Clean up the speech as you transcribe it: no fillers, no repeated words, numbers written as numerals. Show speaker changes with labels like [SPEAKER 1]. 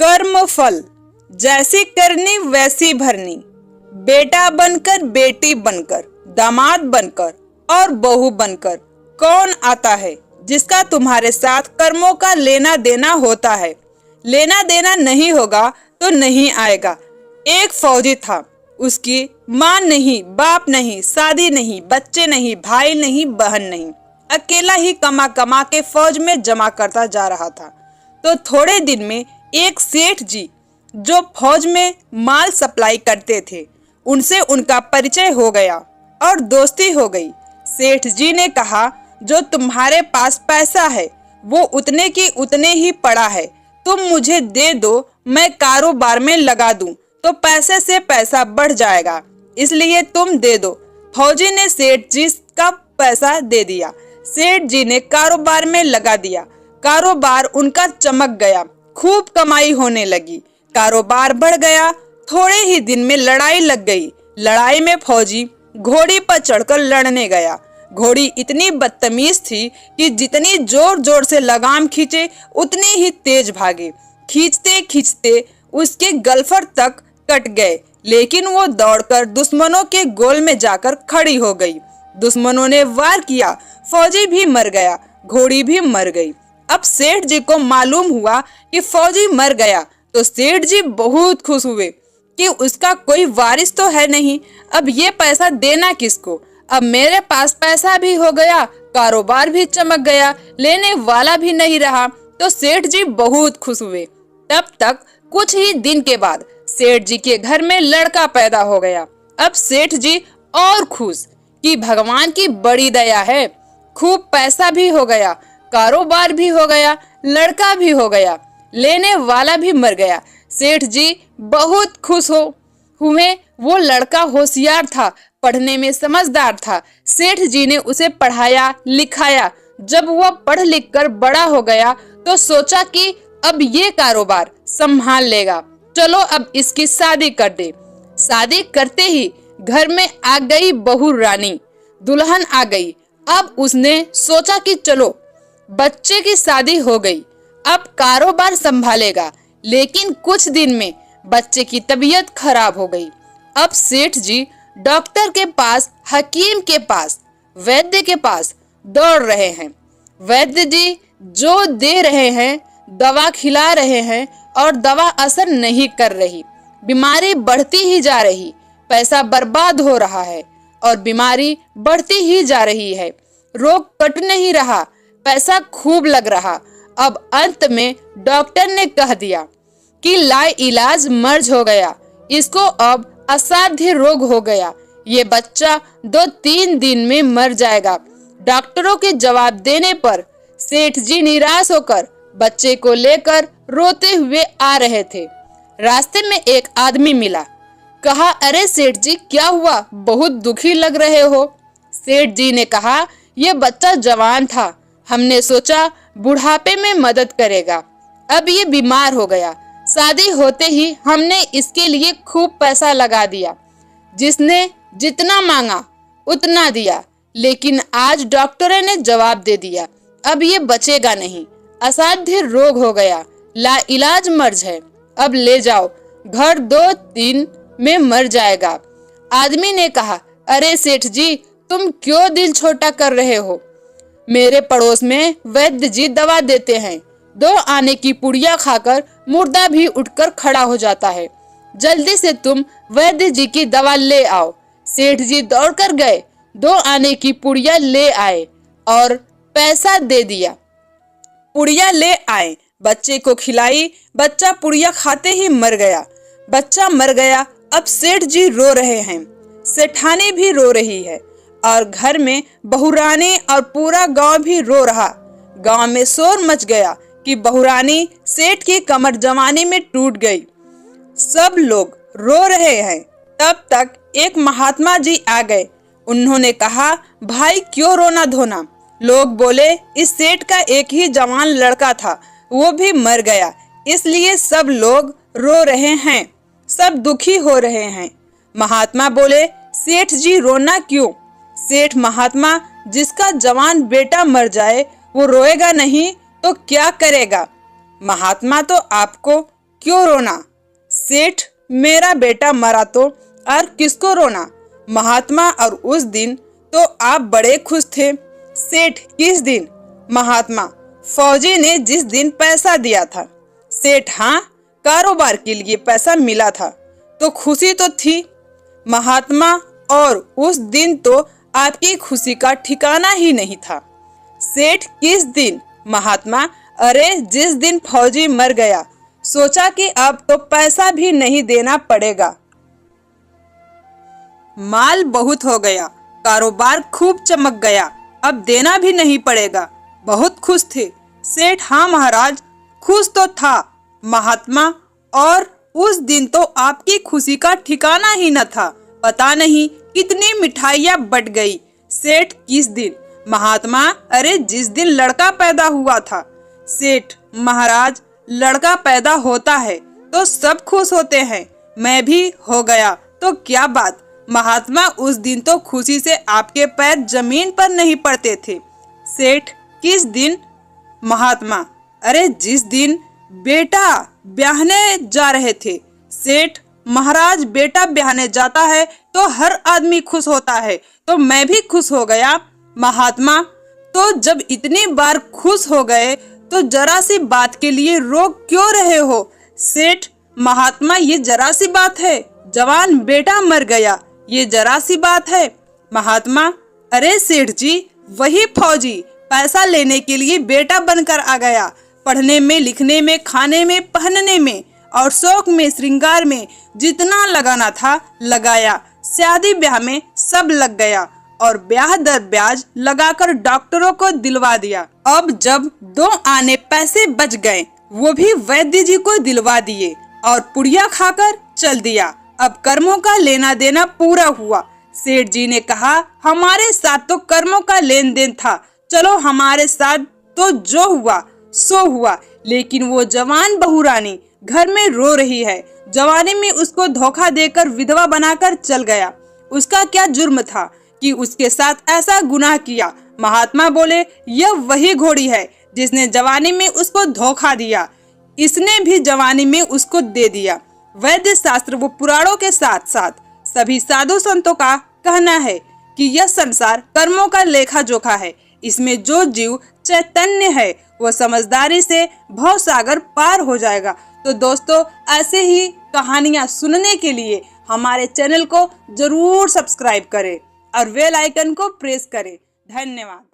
[SPEAKER 1] कर्म फल जैसी करनी वैसी भरनी। बेटा बनकर, बेटी बनकर, दामाद बनकर और बहू बनकर कौन आता है जिसका तुम्हारे साथ कर्मों का लेना देना होता है। लेना देना नहीं होगा तो नहीं आएगा। एक फौजी था, उसकी माँ नहीं, बाप नहीं, शादी नहीं, बच्चे नहीं, भाई नहीं, बहन नहीं, अकेला ही कमा कमा के फौज में जमा करता जा रहा था। तो थोड़े दिन में एक सेठ जी जो फौज में माल सप्लाई करते थे, उनसे उनका परिचय हो गया और दोस्ती हो गई। सेठ जी ने कहा, जो तुम्हारे पास पैसा है वो उतने की उतने ही पड़ा है, तुम मुझे दे दो, मैं कारोबार में लगा दूं तो पैसे से पैसा बढ़ जाएगा, इसलिए तुम दे दो। फौजी ने सेठ जी का पैसा दे दिया। सेठ जी ने कारोबार में लगा दिया। कारोबार उनका चमक गया, खूब कमाई होने लगी, कारोबार बढ़ गया। थोड़े ही दिन में लड़ाई लग गई। लड़ाई में फौजी घोड़ी पर चढ़कर लड़ने गया। घोड़ी इतनी बदतमीज थी कि जितनी जोर जोर से लगाम खींचे उतनी ही तेज भागे। खींचते खींचते उसके गलफर तक कट गए, लेकिन वो दौड़कर दुश्मनों के गोल में जाकर खड़ी हो गई। दुश्मनों ने वार किया, फौजी भी मर गया, घोड़ी भी मर गई। अब सेठ जी को मालूम हुआ कि फौजी मर गया तो सेठ जी बहुत खुश हुए कि उसका कोई वारिस तो है नहीं, अब ये पैसा देना किसको। अब मेरे पास पैसा भी हो गया, कारोबार भी चमक गया, लेने वाला भी नहीं रहा। तो सेठ जी बहुत खुश हुए। तब तक कुछ ही दिन के बाद सेठ जी के घर में लड़का पैदा हो गया। अब सेठ जी और खुश कि भगवान की बड़ी दया है, खूब पैसा भी हो गया, कारोबार भी हो गया, लड़का भी हो गया, लेने वाला भी मर गया। सेठ जी बहुत खुश हुए। वो लड़का होशियार था, पढ़ने में समझदार था। सेठ जी ने उसे पढ़ाया लिखाया। जब वह पढ़ लिख कर बड़ा हो गया तो सोचा कि अब ये कारोबार संभाल लेगा, चलो अब इसकी शादी कर दे। शादी करते ही घर में आ गई बहू रानी, दुल्हन आ गई। अब उसने सोचा कि चलो बच्चे की शादी हो गई, अब कारोबार संभालेगा। लेकिन कुछ दिन में बच्चे की तबीयत खराब हो गई। अब सेठ जी डॉक्टर के पास, हकीम के पास, वैद्य के पास दौड़ रहे हैं। वैद्य जी जो दे रहे हैं, दवा खिला रहे हैं और दवा असर नहीं कर रही। बीमारी बढ़ती ही जा रही, पैसा बर्बाद हो रहा है और बीमारी बढ़ती ही जा रही है। रोग कट नहीं रहा, पैसा खूब लग रहा। अब अंत में डॉक्टर ने कह दिया कि लाइलाज मर्ज हो गया, इसको अब असाध्य रोग हो गया, ये बच्चा 2-3 दिन में मर जाएगा। डॉक्टरों के जवाब देने पर सेठ जी निराश होकर बच्चे को लेकर रोते हुए आ रहे थे। रास्ते में एक आदमी मिला। कहा, अरे सेठ जी क्या हुआ, बहुत दुखी लग रहे हो। सेठ जी ने कहा, यह बच्चा जवान था, हमने सोचा बुढ़ापे में मदद करेगा, अब ये बीमार हो गया। शादी होते ही हमने इसके लिए खूब पैसा लगा दिया, जिसने जितना मांगा उतना दिया, लेकिन आज डॉक्टर ने जवाब दे दिया, अब ये बचेगा नहीं, असाध्य रोग हो गया, लाइलाज मर्ज है, अब ले जाओ, घर 2-3 में मर जाएगा। आदमी ने कहा, अरे सेठ जी तुम क्यों दिल छोटा कर रहे हो, मेरे पड़ोस में वैद्य जी दवा देते हैं, 2 आने की पुड़िया खाकर मुर्दा भी उठकर खड़ा हो जाता है, जल्दी से तुम वैद्य जी की दवा ले आओ। सेठ जी दौड़कर गए, 2 आने की पुड़िया ले आए और पैसा दे दिया। पुड़िया ले आए, बच्चे को खिलाई, बच्चा पुड़िया खाते ही मर गया। बच्चा मर गया। अब सेठ जी रो रहे हैं, सेठानी भी रो रही है और घर में बहुरानी और पूरा गांव भी रो रहा। गांव में शोर मच गया कि बहुरानी सेठ की कमर जवानी में टूट गई। सब लोग रो रहे हैं। तब तक एक महात्मा जी आ गए। उन्होंने कहा, भाई क्यों रोना धोना। लोग बोले, इस सेठ का एक ही जवान लड़का था, वो भी मर गया, इसलिए सब लोग रो रहे हैं, सब दुखी हो रहे हैं। महात्मा बोले, सेठ जी रोना क्यों। सेठ महात्मा, जिसका जवान बेटा मर जाए वो रोएगा नहीं तो क्या करेगा। महात्मा, तो आपको क्यों रोना? सेठ, मेरा बेटा मरा तो और किसको रोना? महात्मा, और उस दिन तो आप बड़े खुश थे। सेठ, किस दिन? महात्मा, फौजी ने जिस दिन पैसा दिया था। सेठ, हाँ, कारोबार के लिए पैसा मिला था तो खुशी तो थी। महात्मा, और उस दिन तो आपकी खुशी का ठिकाना ही नहीं था। सेठ, किस दिन? महात्मा, अरे जिस दिन फौजी मर गया, सोचा कि अब तो पैसा भी नहीं देना पड़ेगा। माल बहुत हो गया, कारोबार खूब चमक गया, अब देना भी नहीं पड़ेगा। बहुत खुश थे। सेठ, हाँ महाराज, खुश तो था। महात्मा, और उस दिन तो आपकी खुशी का ठिकाना ही न था, पता नहीं कितनी मिठाइयाँ बट गई। सेठ, किस दिन? महात्मा, अरे जिस दिन लड़का पैदा हुआ था। सेठ, महाराज, लड़का पैदा होता है तो सब खुश होते हैं, मैं भी हो गया तो क्या बात। महात्मा, उस दिन तो खुशी से आपके पैर जमीन पर नहीं पड़ते थे। सेठ, किस दिन? महात्मा, अरे जिस दिन बेटा ब्याहने जा रहे थे। सेठ, महाराज, बेटा ब्याहने जाता है तो हर आदमी खुश होता है, तो मैं भी खुश हो गया। महात्मा, तो जब इतनी बार खुश हो गए तो जरा सी बात के लिए रो क्यों रहे हो? सेठ, महात्मा, ये जरा सी बात है, जवान बेटा मर गया, ये जरा सी बात है। महात्मा, अरे सेठ जी, वही फौजी पैसा लेने के लिए बेटा बनकर आ गया। पढ़ने में, लिखने में, खाने में, पहनने में और शौक में, श्रृंगार में जितना लगाना था लगाया। शादी ब्याह में सब लग गया और ब्याह दर ब्याज लगाकर डॉक्टरों को दिलवा दिया। अब जब 2 आने पैसे बच गए, वो भी वैद्य जी को दिलवा दिए और पुड़िया खाकर चल दिया। अब कर्मों का लेना देना पूरा हुआ। सेठ जी ने कहा, हमारे साथ तो कर्मों का लेन देन था, चलो हमारे साथ तो जो हुआ सो हुआ। लेकिन वो जवान बहू रानी घर में रो रही है, जवानी में उसको धोखा देकर विधवा बनाकर चल गया। उसका क्या जुर्म था कि उसके साथ ऐसा गुनाह किया? महात्मा बोले, यह वही घोड़ी है जिसने जवानी में उसको धोखा दिया, इसने भी जवानी में उसको दे दिया। वैद्य शास्त्र व पुराणों के साथ साथ सभी साधु संतों का कहना है कि यह संसार कर्मों का लेखा जोखा है। इसमें जो जीव चैतन्य है वह समझदारी से भव सागर पार हो जाएगा। तो दोस्तों, ऐसे ही कहानियां सुनने के लिए हमारे चैनल को जरूर सब्सक्राइब करें और बेल आइकन को प्रेस करें। धन्यवाद।